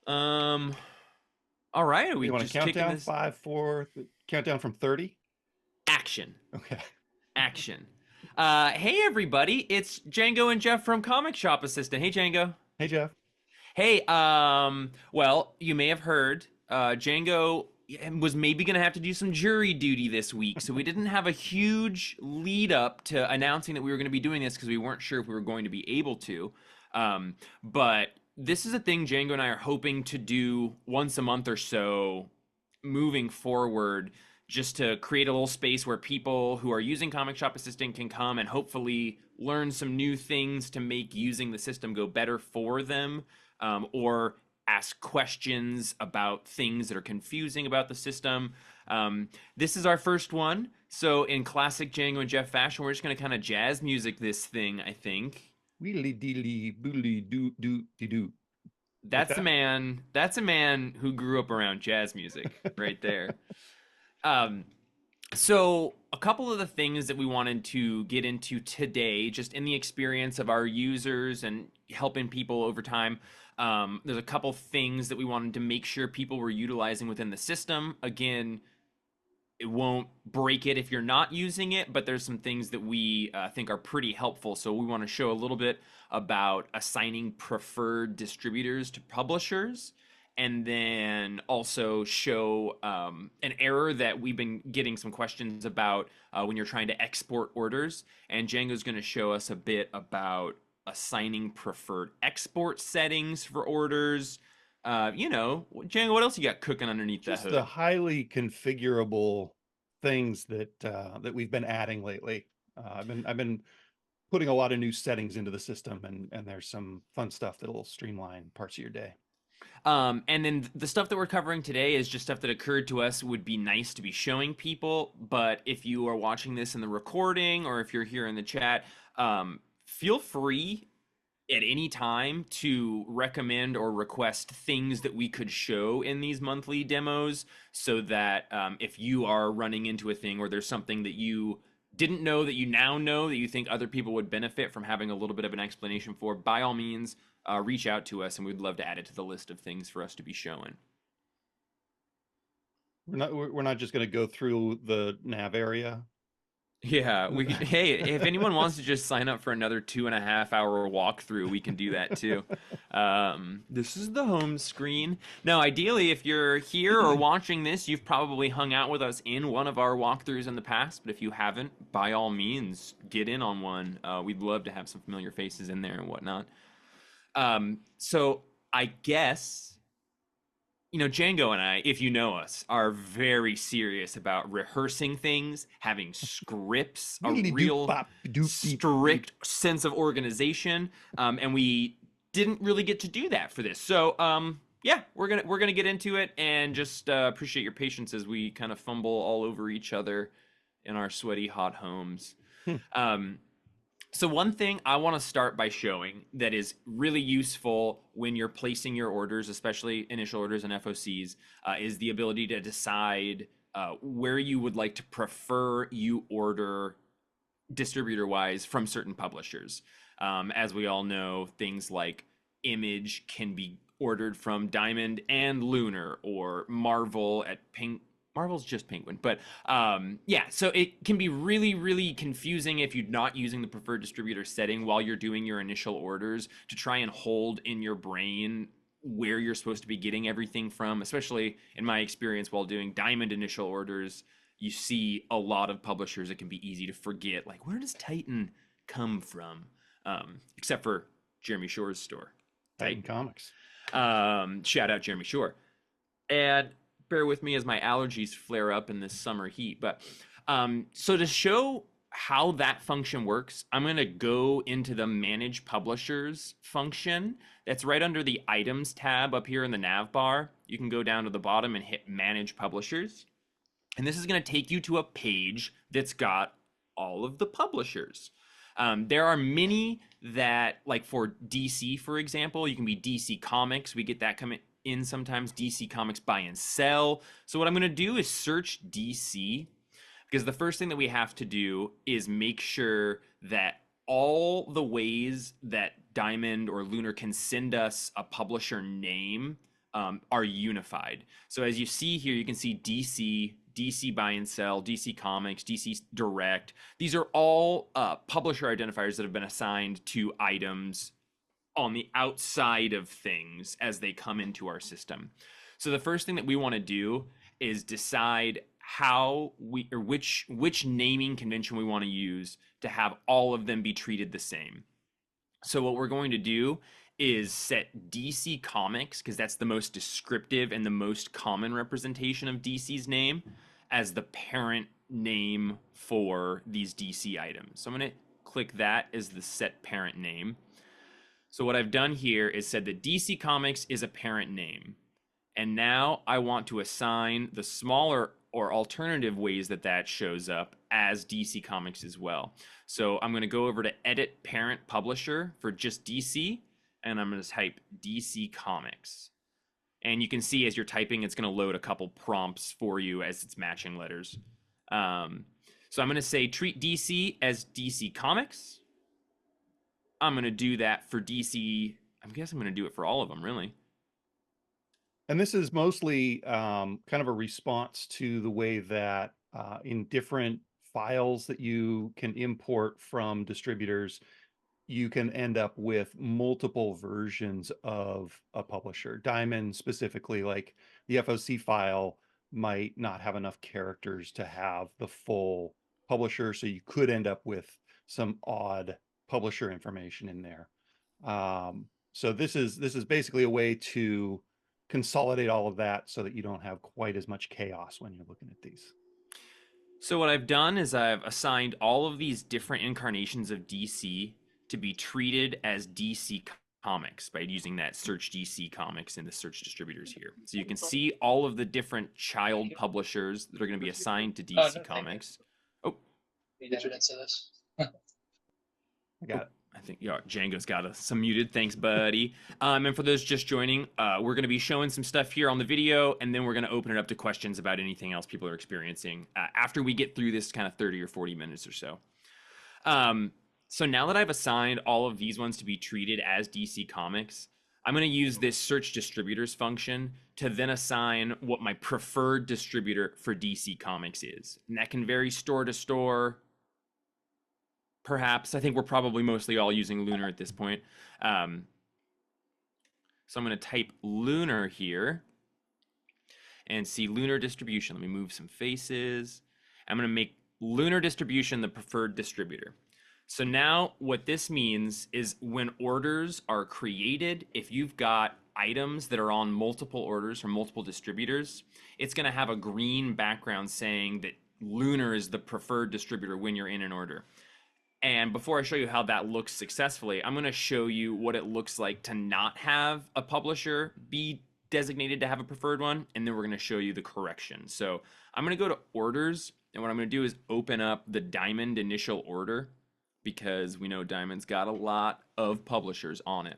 Um, all right, are we You want to just count kicking down? this Five, four, countdown from 30? action? Okay. Action. Hey everybody, it's Django and Jeff from Comic Shop Assistant. Hey Django. Hey, Jeff. Hey, well, you may have heard, Django was maybe gonna have to do some jury duty this week, so we didn't have a huge lead up to announcing that we were gonna be doing this because we weren't sure if we were going to be able to. But this is a thing Django and I are hoping to do once a month or so moving forward, just to create a little space where people who are using Comic Shop Assistant can come and hopefully learn some new things to make using the system go better for them, or ask questions about things that are confusing about the system. This is our first one. So, in classic Django and Jeff fashion, we're just going to kind of jazz music this thing, I think. Wheelie dealy boodly doo doo dee doo. Like That's a that? man. That's a man who grew up around jazz music, right there. Um, So, a couple of the things that we wanted to get into today, just in the experience of our users and helping people over time, there's a couple things that we wanted to make sure people were utilizing within the system. Again, it won't break it if you're not using it, but there's some things that we think are pretty helpful. So, we want to show a little bit about assigning preferred distributors to publishers, and then also show an error that we've been getting some questions about when you're trying to export orders. And Django's going to show us a bit about assigning preferred export settings for orders. Django, what else you got cooking underneath that Just the hood? highly configurable things that we've been adding lately. I've been putting a lot of new settings into the system, and there's some fun stuff that'll streamline parts of your day. And then the stuff that we're covering today is just stuff that occurred to us would be nice to be showing people. But if you are watching this in the recording or if you're here in the chat, feel free at any time to recommend or request things that we could show in these monthly demos, so that if you are running into a thing or there's something that you didn't know that you now know that you think other people would benefit from having a little bit of an explanation for, by all means, reach out to us and we'd love to add it to the list of things for us to be showing. We're not just going to go through the nav area. Yeah, we could. Hey, if anyone wants to just sign up for another 2.5 hour walkthrough, we can do that too. This is the home screen. Now, ideally, if you're here or watching this, you've probably hung out with us in one of our walkthroughs in the past. But if you haven't, by all means, get in on one. We'd love to have some familiar faces in there and whatnot. So I guess, Django and I, if you know us, are very serious about rehearsing things, having scripts, a Wheelie doop real bop doop beep beep. strict sense of organization, and we didn't really get to do that for this. So, yeah, we're gonna get into it, and just appreciate your patience as we kind of fumble all over each other in our sweaty hot homes. Um, so one thing I want to start by showing that is really useful when you're placing your orders, especially initial orders and FOCs, is the ability to decide where you would like to prefer you order distributor wise from certain publishers. As we all know, things like Image can be ordered from Diamond and Lunar, or Marvel at Pink. Marvel's just Penguin, but yeah, so it can be really, really confusing if you're not using the preferred distributor setting while you're doing your initial orders, to try and hold in your brain where you're supposed to be getting everything from. Especially in my experience while doing Diamond initial orders, you see a lot of publishers, it can be easy to forget, like, where does Titan come from? Except for Jeremy Shore's store, Titan Titan. Comics. Shout out Jeremy Shore. And bear with me as my allergies flare up in this summer heat. But so to show how that function works, I'm going to go into the Manage Publishers function. That's right under the Items tab up here in the nav bar. You can go down to the bottom and hit Manage Publishers. And this is going to take you to a page that's got all of the publishers. There are many that, like for DC, for example, you can be DC Comics. We get that coming in sometimes, DC Comics Buy and Sell. So what I'm going to do is search DC, because the first thing that we have to do is make sure that all the ways that Diamond or Lunar can send us a publisher name are unified. So as you see here, you can see DC, DC Buy and Sell, DC Comics, DC Direct. These are all publisher identifiers that have been assigned to items on the outside of things as they come into our system. So the first thing that we want to do is decide how we, or which naming convention we want to use to have all of them be treated the same. So what we're going to do is set DC Comics, because that's the most descriptive and the most common representation of DC's name, as the parent name for these DC items. So I'm going to click that as the set parent name. So what I've done here is said that DC Comics is a parent name. And now I want to assign the smaller or alternative ways that that shows up as DC Comics as well. So I'm going to go over to Edit Parent Publisher for just DC, and I'm going to type DC Comics. And you can see as you're typing, it's going to load a couple prompts for you as it's matching letters. So I'm going to say treat DC as DC Comics. I'm going to do that for DC. I guess I'm going to do it for all of them, really. And this is mostly kind of a response to the way that in different files that you can import from distributors, you can end up with multiple versions of a publisher. Diamond specifically, like the FOC file might not have enough characters to have the full publisher, so you could end up with some odd publisher information in there. So this is basically a way to consolidate all of that so that you don't have quite as much chaos when you're looking at these. So what I've done is I've assigned all of these different incarnations of DC to be treated as DC Comics by using that search DC Comics in the search distributors here. So you can see all of the different child publishers that are going to be assigned to DC Comics. Oh, You entered into this. I got it. I think Django's got some muted. Thanks, buddy. And for those just joining, we're going to be showing some stuff here on the video, and then we're going to open it up to questions about anything else people are experiencing after we get through this kind of 30 or 40 minutes or so. So now that I've assigned all of these ones to be treated as DC Comics, I'm going to use this search distributors function to then assign what my preferred distributor for DC Comics is. And that can vary store to store. Perhaps. I think we're probably mostly all using Lunar at this point. So I'm going to type Lunar here and see Lunar distribution. Let me move some faces. I'm going to make Lunar distribution the preferred distributor. So now what this means is when orders are created, if you've got items that are on multiple orders from multiple distributors, it's going to have a green background saying that Lunar is the preferred distributor when you're in an order. And before I show you how that looks successfully, I'm going to show you what it looks like to not have a publisher be designated to have a preferred one, and then we're going to show you the correction. So I'm going to go to orders, and what I'm going to do is open up the Diamond initial order, because we know Diamond's got a lot of publishers on it.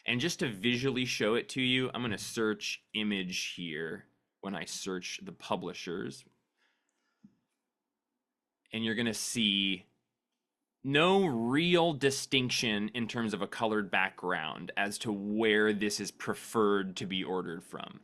And just to visually show it to you, I'm going to search image here when I search the publishers. And you're going to see no real distinction in terms of a colored background as to where this is preferred to be ordered from.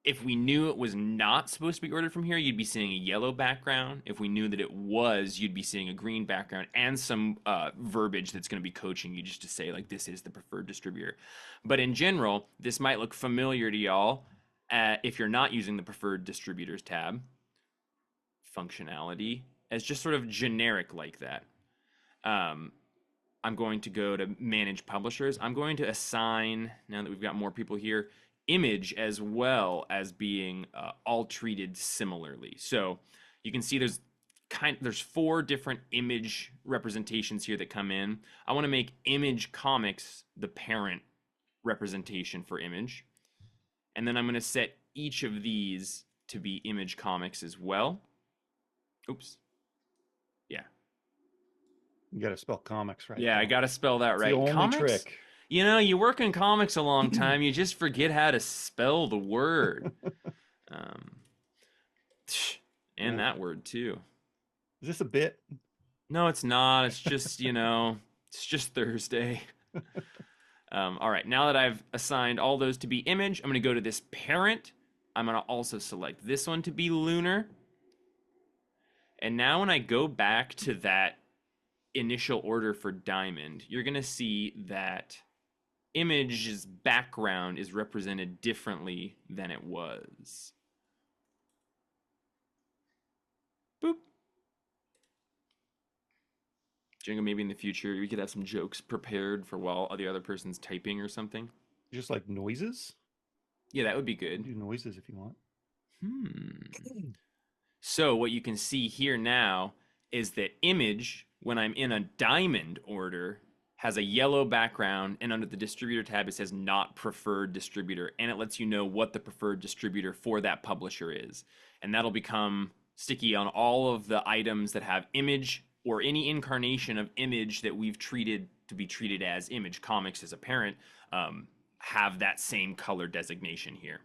If we knew it was not supposed to be ordered from here, you'd be seeing a yellow background. If we knew that it was, you'd be seeing a green background and some verbiage that's going to be coaching you just to say, like, this is the preferred distributor. But in general, this might look familiar to y'all if you're not using the preferred distributors tab. Functionality as just sort of generic like that. I'm going to go to manage publishers. I'm going to assign, now that we've got more people here, image as well as being all treated similarly. So you can see there's 4 different image representations here that come in. I want to make image comics the parent representation for image. And then I'm going to set each of these to be image comics as well. Oops. Yeah. You got to spell comics right. Yeah, I got to spell that right. The only comics? trick. You know, you work in comics a long time, you just forget how to spell the word. And that word too. Is this a bit? No, it's not. It's just, it's just Thursday. All right, now that I've assigned all those to be image, I'm going to go to this parent. I'm going to also select this one to be lunar. And now when I go back to that initial order for diamond, you're going to see that image's background is represented differently than it was. Boop. Django, maybe in the future we could have some jokes prepared for while the other person's typing or something. Just like noises. Yeah, that would be You can good. do noises if you want. So what you can see here now is that image, when I'm in a diamond order, has a yellow background, and under the distributor tab it says not preferred distributor, and it lets you know what the preferred distributor for that publisher is. And that'll become sticky on all of the items that have image or any incarnation of image that we've treated to be treated as image comics as a parent, have that same color designation here.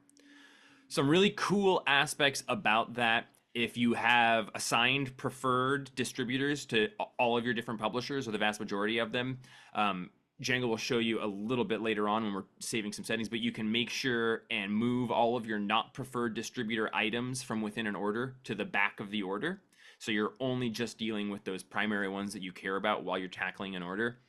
Some really cool aspects about that. If you have assigned preferred distributors to all of your different publishers, or the vast majority of them, Django will show you a little bit later on when we're saving some settings, but you can make sure and move all of your not preferred distributor items from within an order to the back of the order. So you're only just dealing with those primary ones that you care about while you're tackling an order.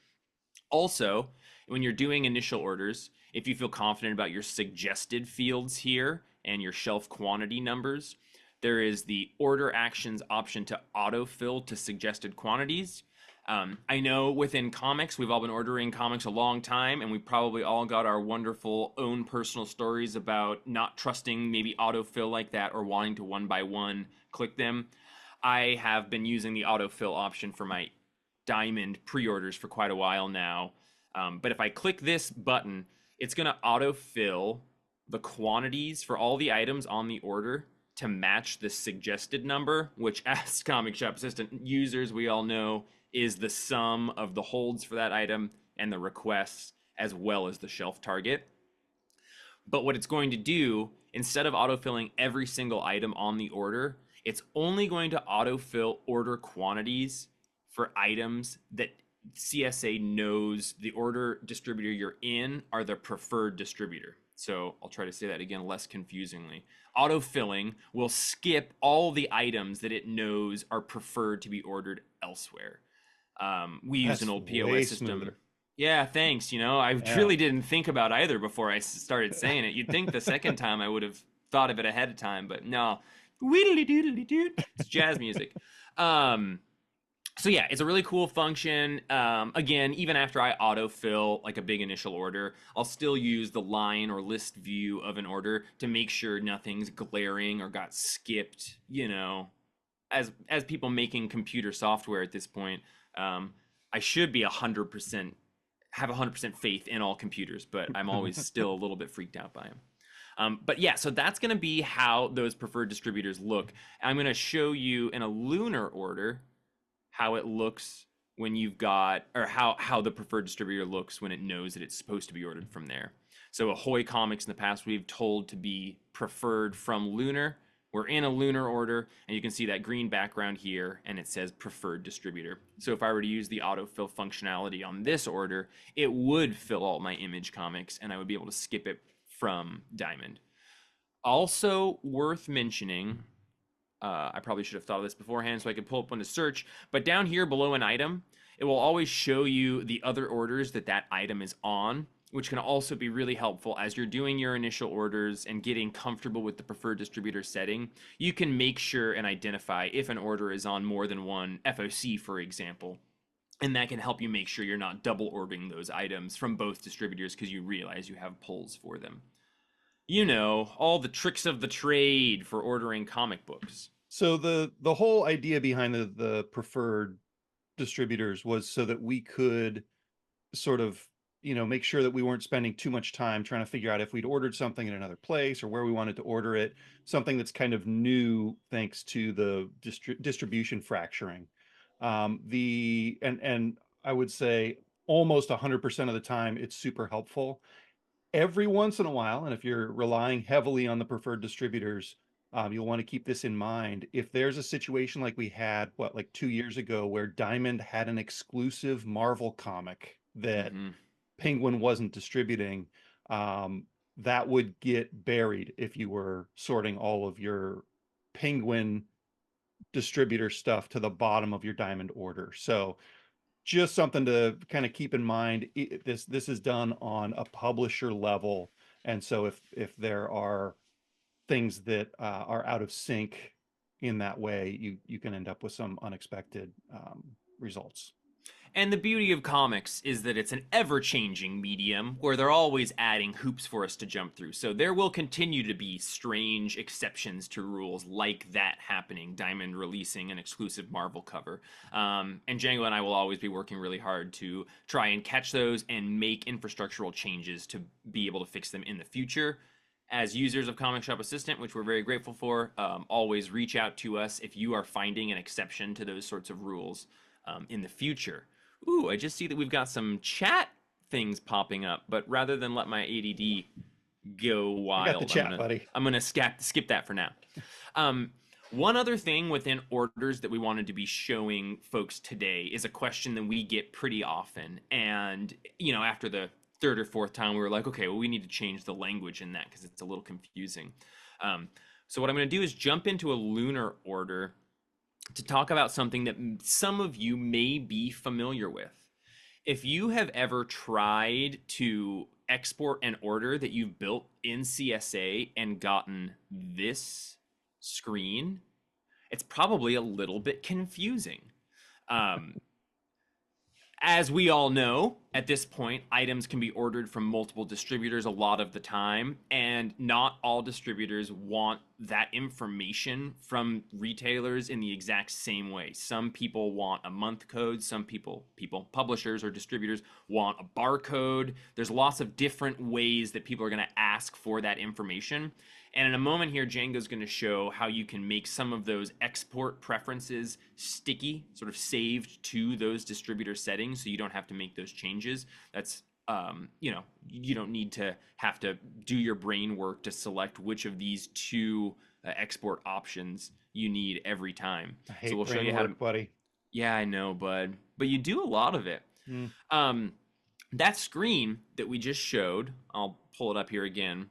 Also, when you're doing initial orders, if you feel confident about your suggested fields here and your shelf quantity numbers, there is the order actions option to autofill to suggested quantities. I know within comics, we've all been ordering comics a long time, and we probably all got our wonderful own personal stories about not trusting maybe autofill like that or wanting to one by one click them. I have been using the autofill option for my diamond pre-orders for quite a while now. But if I click this button, it's going to autofill the quantities for all the items on the order to match the suggested number, which as Comic Shop Assistant users, we all know is the sum of the holds for that item and the requests, as well as the shelf target. But what it's going to do, instead of autofilling every single item on the order, it's only going to autofill order quantities for items that CSA knows the order distributor you're in are the preferred distributor. So I'll try to say that again less confusingly. Autofilling will skip all the items that it knows are preferred to be ordered elsewhere. We use an old POS system. Smoother. Yeah, thanks. I Yeah. really didn't think about either before I started saying it. You'd think the second time I would have thought of it ahead of time, but no. Widdly doodly doot. It's jazz music. So yeah, it's a really cool function. Again, even after I autofill like a big initial order, I'll still use the line or list view of an order to make sure nothing's glaring or got skipped. As people making computer software at this point, I should be 100% have 100% faith in all computers, but I'm always still a little bit freaked out by them. But yeah, so that's going to be how those preferred distributors look. I'm going to show you in a lunar order how it looks when you've got, or how the preferred distributor looks when it knows that it's supposed to be ordered from there. So Ahoy Comics in the past, we've told to be preferred from lunar. We're in a lunar order, and you can see that green background here, and it says preferred distributor. So if I were to use the autofill functionality on this order, it would fill all my image comics, and I would be able to skip it from Diamond. Also worth mentioning, I probably should have thought of this beforehand so I could pull up one to search, but down here below an item, it will always show you the other orders that item is on, which can also be really helpful as you're doing your initial orders and getting comfortable with the preferred distributor setting. You can make sure and identify if an order is on more than one FOC, for example, and that can help you make sure you're not double ordering those items from both distributors because you realize you have pulls for them. All the tricks of the trade for ordering comic books. So the whole idea behind the preferred distributors was so that we could sort of make sure that we weren't spending too much time trying to figure out if we'd ordered something in another place or where we wanted to order it, something that's kind of new thanks to the distribution fracturing. And I would say almost 100% of the time it's super helpful. Every once in a while, and if you're relying heavily on the preferred distributors, you'll want to keep this in mind. If there's a situation like we had, like 2 years ago, where Diamond had an exclusive Marvel comic that Penguin wasn't distributing, that would get buried if you were sorting all of your Penguin distributor stuff to the bottom of your diamond order. So just something to kind of keep in mind. This is done on a publisher level, and so if there are things that are out of sync in that way, you can end up with some unexpected results. And the beauty of comics is that it's an ever-changing medium where they're always adding hoops for us to jump through. So there will continue to be strange exceptions to rules like that happening, Diamond releasing an exclusive Marvel cover. And Django and I will always be working really hard to try and catch those and make infrastructural changes to be able to fix them in the future. As users of Comic Shop Assistant, which we're very grateful for, always reach out to us if you are finding an exception to those sorts of rules in the future. Ooh, I just see that we've got some chat things popping up, but rather than let my ADD go wild, I got the chat, buddy. I'm gonna skip that for now. One other thing within orders that we wanted to be showing folks today is a question that we get pretty often, and after the third or fourth time, we were like, okay, well, we need to change the language in that because it's a little confusing. So what I'm going to do is jump into a lunar order to talk about something that some of you may be familiar with. If you have ever tried to export an order that you've built in CSA and gotten this screen, it's probably a little bit confusing. As we all know, at this point, items can be ordered from multiple distributors a lot of the time, and not all distributors want that information from retailers in the exact same way. Some people want a month code, some people, publishers or distributors want a barcode. There's lots of different ways that people are going to ask for that information. And in a moment here, Django's going to show how you can make some of those export preferences sticky, sort of saved to those distributor settings, so you don't have to make those changes. That's, you don't need to have to do your brain work to select which of these two export options you need every time. I hate so we'll show brain you how to, work, buddy. Yeah, I know, bud, but you do a lot of it. That screen that we just showed, I'll pull it up here again.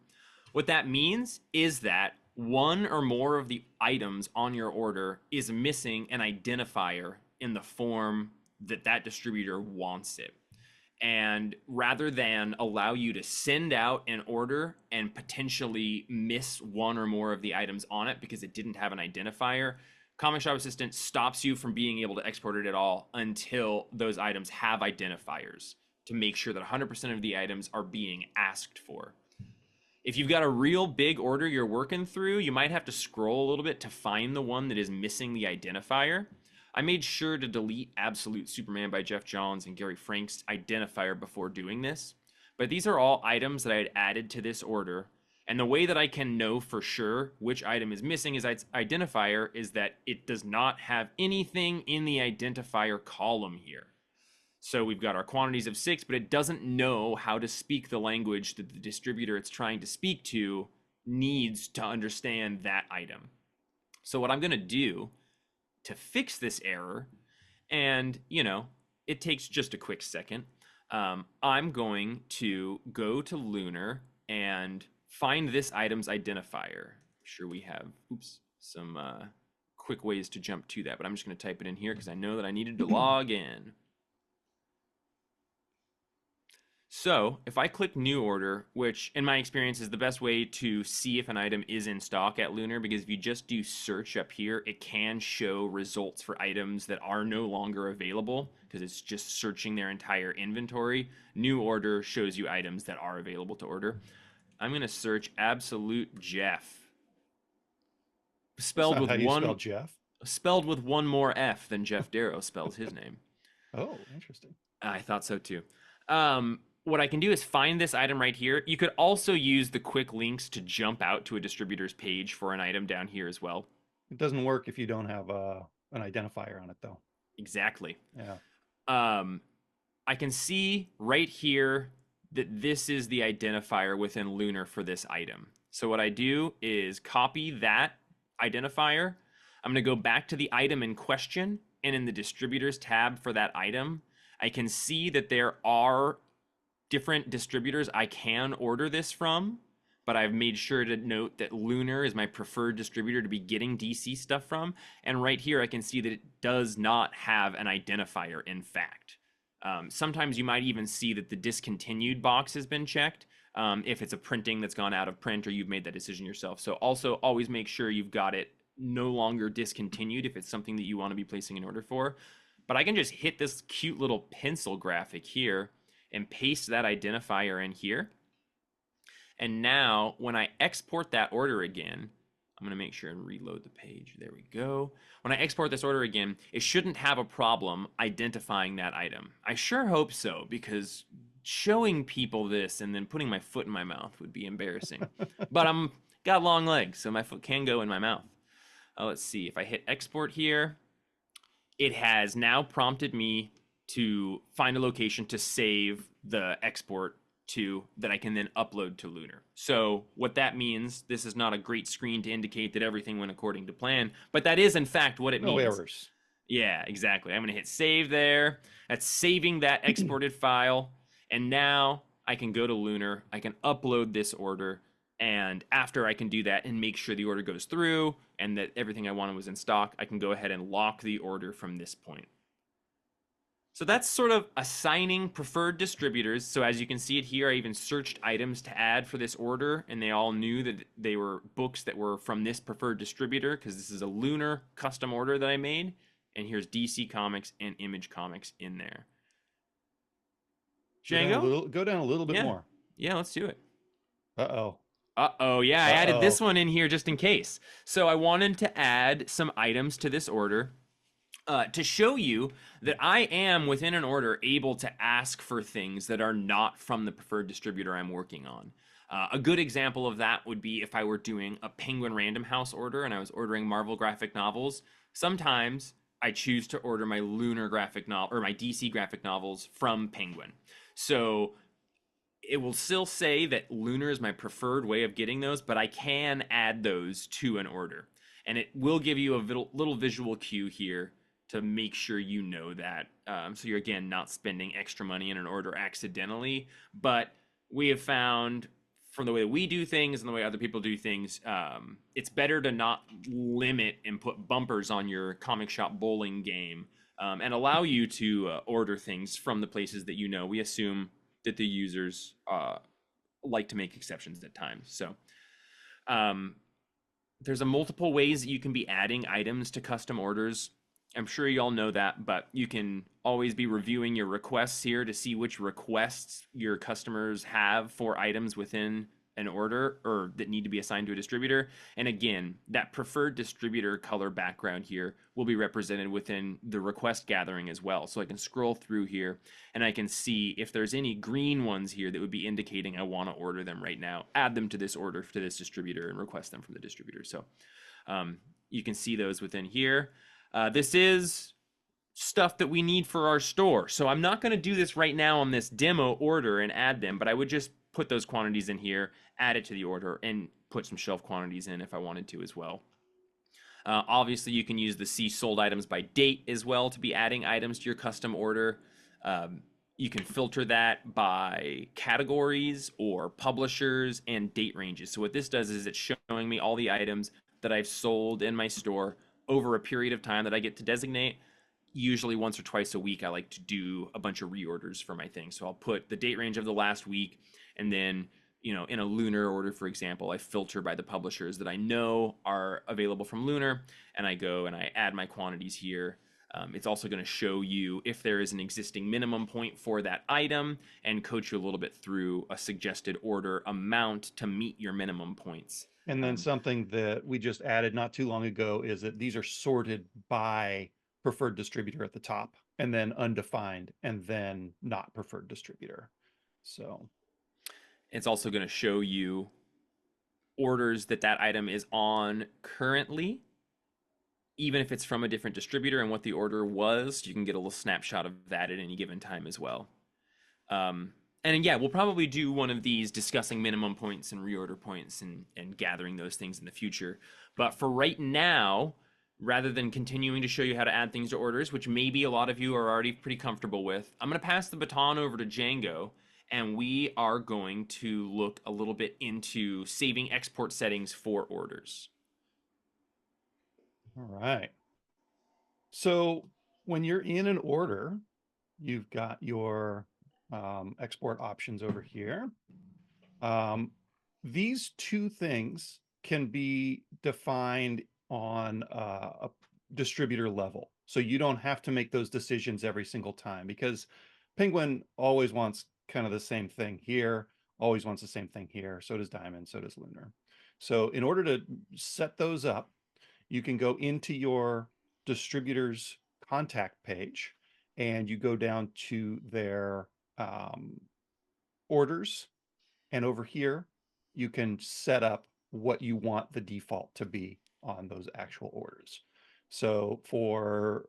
What that means is that one or more of the items on your order is missing an identifier in the form that that distributor wants it. And rather than allow you to send out an order and potentially miss one or more of the items on it because it didn't have an identifier, Comic Shop Assistant stops you from being able to export it at all until those items have identifiers to make sure that 100% of the items are being asked for. If you've got a real big order you're working through, you might have to scroll a little bit to find the one that is missing the identifier. I made sure to delete Absolute Superman by Jeff Johns and Gary Frank's identifier before doing this. But these are all items that I had added to this order. And the way that I can know for sure which item is missing is its identifier is that it does not have anything in the identifier column here. So we've got our quantities of 6, but it doesn't know how to speak the language that the distributor it's trying to speak to needs to understand that item. So what I'm going to do to fix this error, and it takes just a quick second, I'm going to go to Lunar and find this item's identifier. I'm sure we have some quick ways to jump to that, but I'm just going to type it in here because I know that I needed to log in. So if I click new order, which in my experience is the best way to see if an item is in stock at Lunar, because if you just do search up here, it can show results for items that are no longer available because it's just searching their entire inventory. New order shows you items that are available to order. I'm going to search Absolute Jeff. Spelled with one spell Jeff. Spelled with one more F than Jeff Darrow spells his name. Oh, interesting. I thought so too. What I can do is find this item right here. You could also use the quick links to jump out to a distributor's page for an item down here as well. It doesn't work if you don't have an identifier on it, though. Exactly. Yeah. I can see right here that this is the identifier within Lunar for this item. So what I do is copy that identifier. I'm going to go back to the item in question, and in the distributors tab for that item, I can see that there are different distributors I can order this from, but I've made sure to note that Lunar is my preferred distributor to be getting DC stuff from. And right here, I can see that it does not have an identifier, in fact. Sometimes you might even see that the discontinued box has been checked if it's a printing that's gone out of print or you've made that decision yourself. So also always make sure you've got it no longer discontinued if it's something that you want to be placing an order for. But I can just hit this cute little pencil graphic here and paste that identifier in here. And now when I export that order again, I'm going to make sure and reload the page. There we go. When I export this order again, it shouldn't have a problem identifying that item. I sure hope so, because showing people this and then putting my foot in my mouth would be embarrassing. But I'm got long legs, so my foot can go in my mouth. Let's see. If I hit export here, it has now prompted me to find a location to save the export to that I can then upload to Lunar. So what that means, this is not a great screen to indicate that everything went according to plan, but that is in fact what it means. No errors. Yeah, exactly. I'm going to hit save there. That's saving that exported file. And now I can go to Lunar. I can upload this order. And after I can do that and make sure the order goes through and that everything I wanted was in stock, I can go ahead and lock the order from this point. So that's sort of assigning preferred distributors. So as you can see it here, I even searched items to add for this order, and they all knew that they were books that were from this preferred distributor, because this is a Lunar custom order that I made. And here's DC Comics and Image Comics in there. Django? Go down a little bit more. Yeah, let's do it. Uh-oh. Uh-oh, yeah, I added this one in here just in case. So I wanted to add some items to this order. To show you that I am, within an order, able to ask for things that are not from the preferred distributor I'm working on. A good example of that would be if I were doing a Penguin Random House order and I was ordering Marvel graphic novels. Sometimes I choose to order my Lunar graphic novel or my DC graphic novels from Penguin. So it will still say that Lunar is my preferred way of getting those, but I can add those to an order. And it will give you a little visual cue here to make sure you know that. So you're, again, not spending extra money in an order accidentally. But we have found, from the way that we do things and the way other people do things, it's better to not limit and put bumpers on your comic shop bowling game and allow you to order things from the places that you know. We assume that the users like to make exceptions at times. So there's a multiple ways that you can be adding items to custom orders. I'm sure you all know that, but you can always be reviewing your requests here to see which requests your customers have for items within an order or that need to be assigned to a distributor. And again, that preferred distributor color background here will be represented within the request gathering as well. So I can scroll through here and I can see if there's any green ones here that would be indicating I want to order them right now, add them to this order to this distributor and request them from the distributor. So you can see those within here. This is stuff that we need for our store. So I'm not going to do this right now on this demo order and add them, but I would just put those quantities in here, add it to the order, and put some shelf quantities in if I wanted to as well. Obviously, you can use the see sold items by date as well to be adding items to your custom order. You can filter that by categories or publishers and date ranges. So what this does is it's showing me all the items that I've sold in my store over a period of time that I get to designate. Usually once or twice a week, I like to do a bunch of reorders for my thing. So I'll put the date range of the last week, and then, you know, in a Lunar order, for example, I filter by the publishers that I know are available from Lunar, and I go and I add my quantities here. It's also going to show you if there is an existing minimum point for that item and coach you a little bit through a suggested order amount to meet your minimum points. And then something that we just added not too long ago is that these are sorted by preferred distributor at the top, and then undefined, and then not preferred distributor. So it's also going to show you orders that item is on currently, even if it's from a different distributor, and what the order was. You can get a little snapshot of that at any given time as well. And yeah, we'll probably do one of these discussing minimum points and reorder points and gathering those things in the future. But for right now, rather than continuing to show you how to add things to orders, which maybe a lot of you are already pretty comfortable with, I'm going to pass the baton over to Django, and we are going to look a little bit into saving export settings for orders. All right. So when you're in an order, you've got your export options over here. These two things can be defined on a distributor level. So you don't have to make those decisions every single time, because Penguin always wants kind of the same thing here, always wants the same thing here. So does Diamond, so does Lunar. So in order to set those up, you can go into your distributor's contact page and you go down to their orders, and over here you can set up what you want the default to be on those actual orders. So for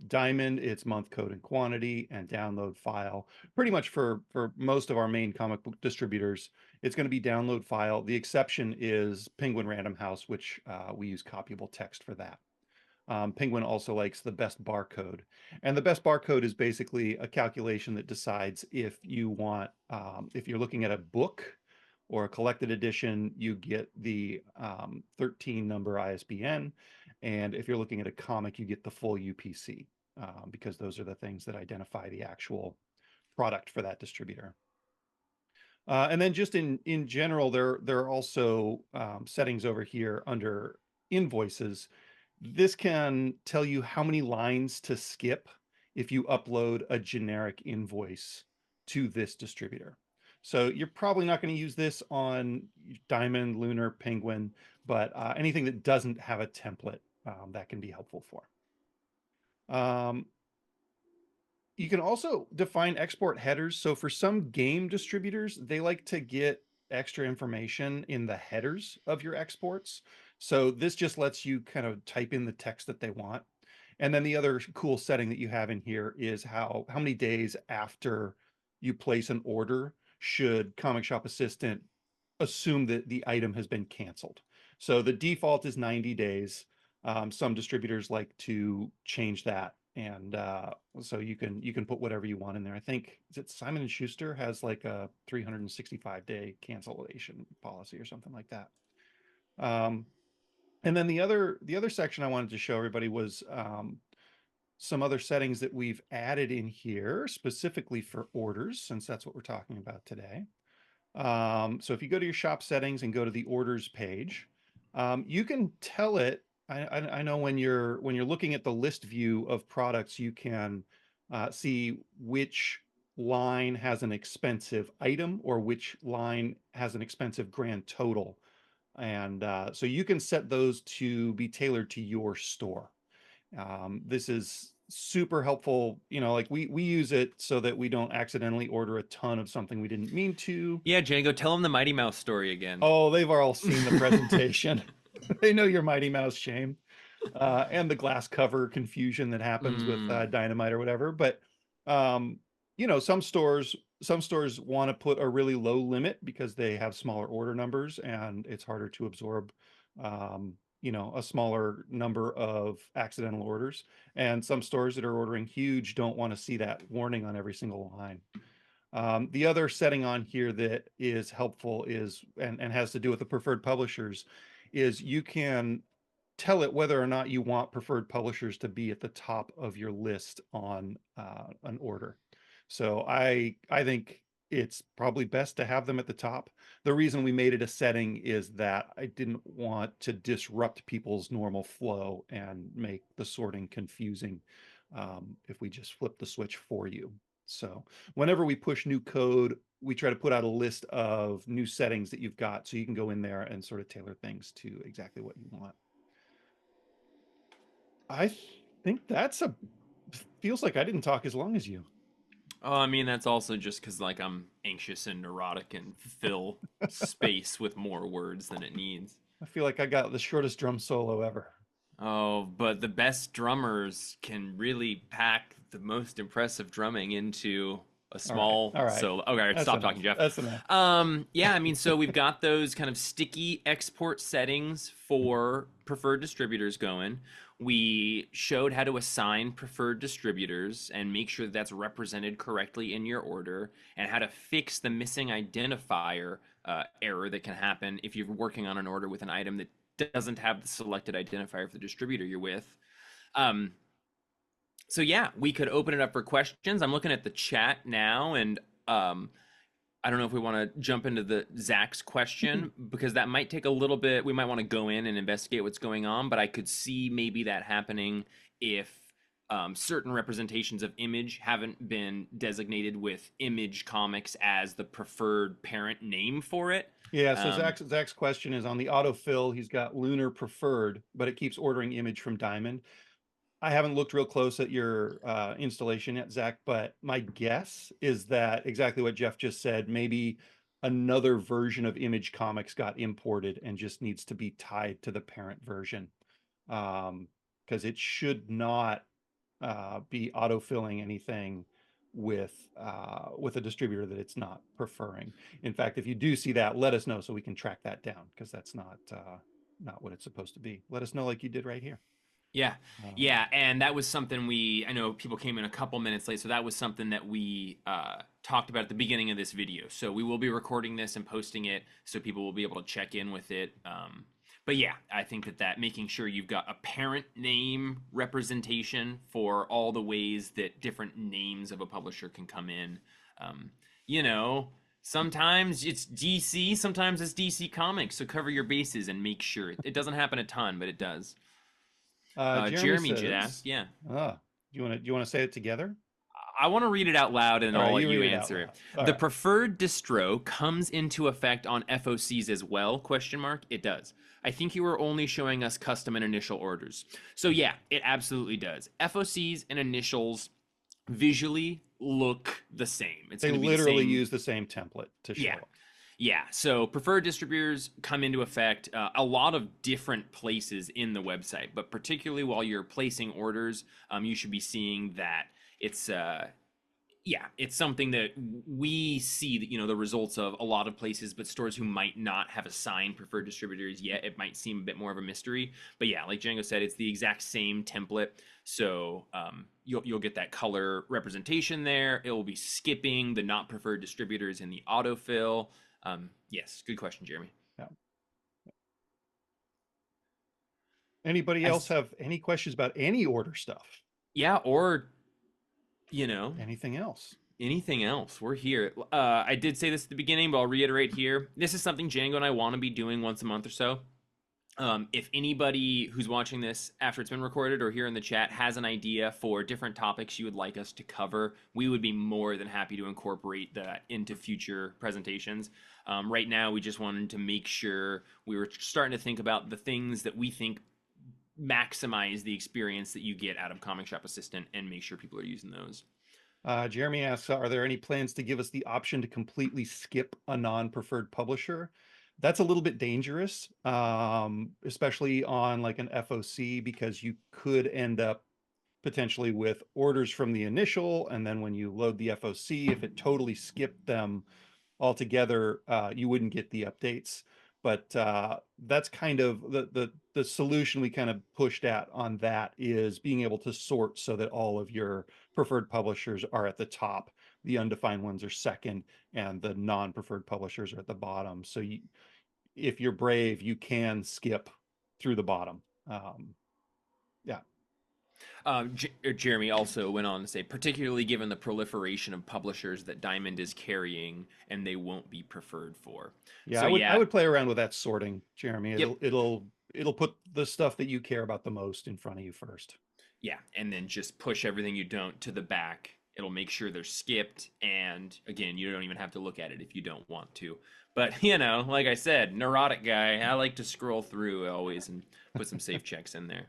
Diamond, it's month, code, and quantity, and download file. Pretty much for most of our main comic book distributors, it's going to be download file. The exception is Penguin Random House, which we use copyable text for that. Penguin also likes the best barcode. And the best barcode is basically a calculation that decides if you want, if you're looking at a book or a collected edition, you get the 13 number ISBN. And if you're looking at a comic, you get the full UPC, because those are the things that identify the actual product for that distributor. And then just in general, there are also settings over here under invoices. This can tell you how many lines to skip if you upload a generic invoice to this distributor. So you're probably not going to use this on Diamond, Lunar, Penguin, but anything that doesn't have a template, that can be helpful for. You can also define export headers. So for some game distributors, they like to get extra information in the headers of your exports. So this just lets you kind of type in the text that they want. And then the other cool setting that you have in here is how many days after you place an order should Comic Shop Assistant assume that the item has been canceled. So the default is 90 days. Some distributors like to change that, and so you can put whatever you want in there. I think, is it Simon and Schuster has like a 365-day cancellation policy or something like that. And then the other section I wanted to show everybody was some other settings that we've added in here specifically for orders, since that's what we're talking about today. So if you go to your shop settings and go to the orders page, you can tell it. I know when you're looking at the list view of products, you can see which line has an expensive item or which line has an expensive grand total. And so you can set those to be tailored to your store. This is super helpful. You know, like we use it so that we don't accidentally order a ton of something we didn't mean to. Yeah, Django, tell them the Mighty Mouse story again. Oh, they've all seen the presentation. They know your Mighty Mouse shame, and the glass cover confusion that happens with Dynamite or whatever. But you know, some stores want to put a really low limit because they have smaller order numbers and it's harder to absorb you know, a smaller number of accidental orders. And some stores that are ordering huge don't want to see that warning on every single line. The other setting on here that is helpful is, and has to do with the preferred publishers, is you can tell it whether or not you want preferred publishers to be at the top of your list on an order. So I think it's probably best to have them at the top. The reason we made it a setting is that I didn't want to disrupt people's normal flow and make the sorting confusing if we just flip the switch for you. So whenever we push new code, we try to put out a list of new settings that you've got so you can go in there and sort of tailor things to exactly what you want. I think feels like I didn't talk as long as you. Oh, I mean, that's also just because, like, I'm anxious and neurotic and fill space with more words than it needs. I feel like I got the shortest drum solo ever. Oh, but the best drummers can really pack the most impressive drumming into a small All right. solo. Okay, That's stop enough. talking, Jeff. That's enough. Yeah, I mean, so we've got those kind of sticky export settings for preferred distributors going. We showed how to assign preferred distributors and make sure that that's represented correctly in your order, and how to fix the missing identifier error that can happen if you're working on an order with an item that doesn't have the selected identifier for the distributor you're with. Um, so yeah, we could open it up for questions. I'm looking at the chat now, and I don't know if we want to jump into the Zach's question because that might take a little bit. We might want to go in and investigate what's going on, but I could see maybe that happening if certain representations of Image haven't been designated with Image Comics as the preferred parent name for it. Yeah, so Zach's question is on the autofill. He's got Lunar preferred, but it keeps ordering Image from Diamond. I haven't looked real close at your installation yet, Zach, but my guess is that exactly what Jeff just said. Maybe another version of Image Comics got imported and just needs to be tied to the parent version, because it should not be autofilling anything with a distributor that it's not preferring. In fact, if you do see that, let us know so we can track that down, because that's not what it's supposed to be. Let us know like you did right here. Yeah. Yeah. And that was something I know people came in a couple minutes late. So that was something that we talked about at the beginning of this video. So we will be recording this and posting it so people will be able to check in with it. But yeah, I think that making sure you've got a parent name representation for all the ways that different names of a publisher can come in. You know, sometimes it's DC, sometimes it's DC Comics. So cover your bases and make sure. It doesn't happen a ton, but it does. Jeremy says, did ask, yeah. Do you want to say it together? I want to read it out loud and I'll let you answer it. The right. preferred distro comes into effect on FOCs as well? Question mark. It does. I think you were only showing us custom and initial orders. So yeah, it absolutely does. FOCs and initials visually look the same. They literally use the same template to show it. Yeah, so preferred distributors come into effect a lot of different places in the website, but particularly while you're placing orders, you should be seeing that it's it's something that we see that, the results of a lot of places, but stores who might not have assigned preferred distributors yet, it might seem a bit more of a mystery. But yeah, like Django said, it's the exact same template. So you'll get that color representation there. It will be skipping the not preferred distributors in the autofill. Yes, good question, Jeremy. Yeah. Anybody else have any questions about any order stuff? Yeah, or anything else. Anything else? We're here. I did say this at the beginning, but I'll reiterate here. This is something Django and I want to be doing once a month or so. If anybody who's watching this after it's been recorded or here in the chat has an idea for different topics you would like us to cover, we would be more than happy to incorporate that into future presentations. Right now, we just wanted to make sure we were starting to think about the things that we think maximize the experience that you get out of Comic Shop Assistant and make sure people are using those. Jeremy asks, are there any plans to give us the option to completely skip a non-preferred publisher? That's a little bit dangerous, especially on like an FOC, because you could end up potentially with orders from the initial, and then when you load the FOC, if it totally skipped them altogether, you wouldn't get the updates. But that's kind of the solution we kind of pushed at on that, is being able to sort so that all of your preferred publishers are at the top, the undefined ones are second, and the non-preferred publishers are at the bottom. So if you're brave, you can skip through the bottom. Jeremy also went on to say, particularly given the proliferation of publishers that Diamond is carrying, and they won't be preferred for. Yeah, so, I would play around with that sorting, Jeremy. It'll put the stuff that you care about the most in front of you first. Yeah, and then just push everything you don't to the back. It'll make sure they're skipped, and again, you don't even have to look at it if you don't want to. But, like I said, neurotic guy, I like to scroll through always and put some safe checks in there.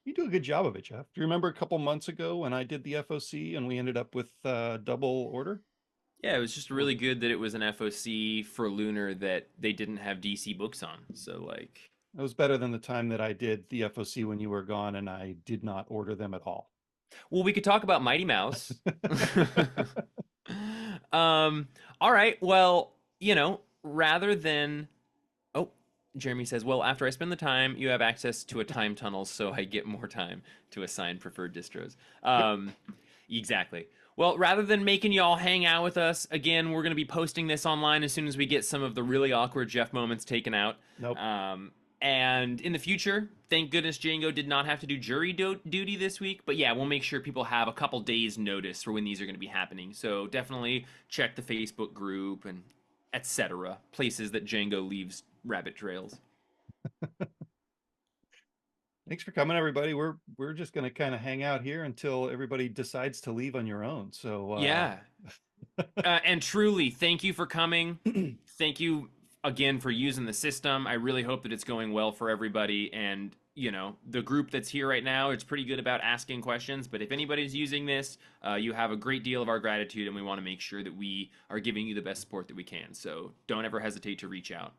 You do a good job of it, Jeff. Do you remember a couple months ago when I did the FOC and we ended up with double order? Yeah, it was just really good that it was an FOC for Lunar that they didn't have DC books on. So, like... It was better than the time that I did the FOC when you were gone and I did not order them at all. Well, we could talk about Mighty Mouse. All right. Well, rather than oh, Jeremy says, well, after I spend the time, you have access to a time tunnel, so I get more time to assign preferred distros. Yep. Exactly. Well, rather than making y'all hang out with us, again, we're going to be posting this online as soon as we get some of the really awkward Jeff moments taken out. Nope. And in the future, thank goodness Django did not have to do jury duty this week. But yeah, we'll make sure people have a couple days notice for when these are going to be happening. So definitely check the Facebook group and etc. Places that Django leaves rabbit trails. Thanks for coming, everybody. We're just going to kind of hang out here until everybody decides to leave on your own. So Yeah. And truly, thank you for coming. Thank you again for using the system. I really hope that it's going well for everybody. And, the group that's here right now, it's pretty good about asking questions. But if anybody's using this, you have a great deal of our gratitude, and we want to make sure that we are giving you the best support that we can. So don't ever hesitate to reach out.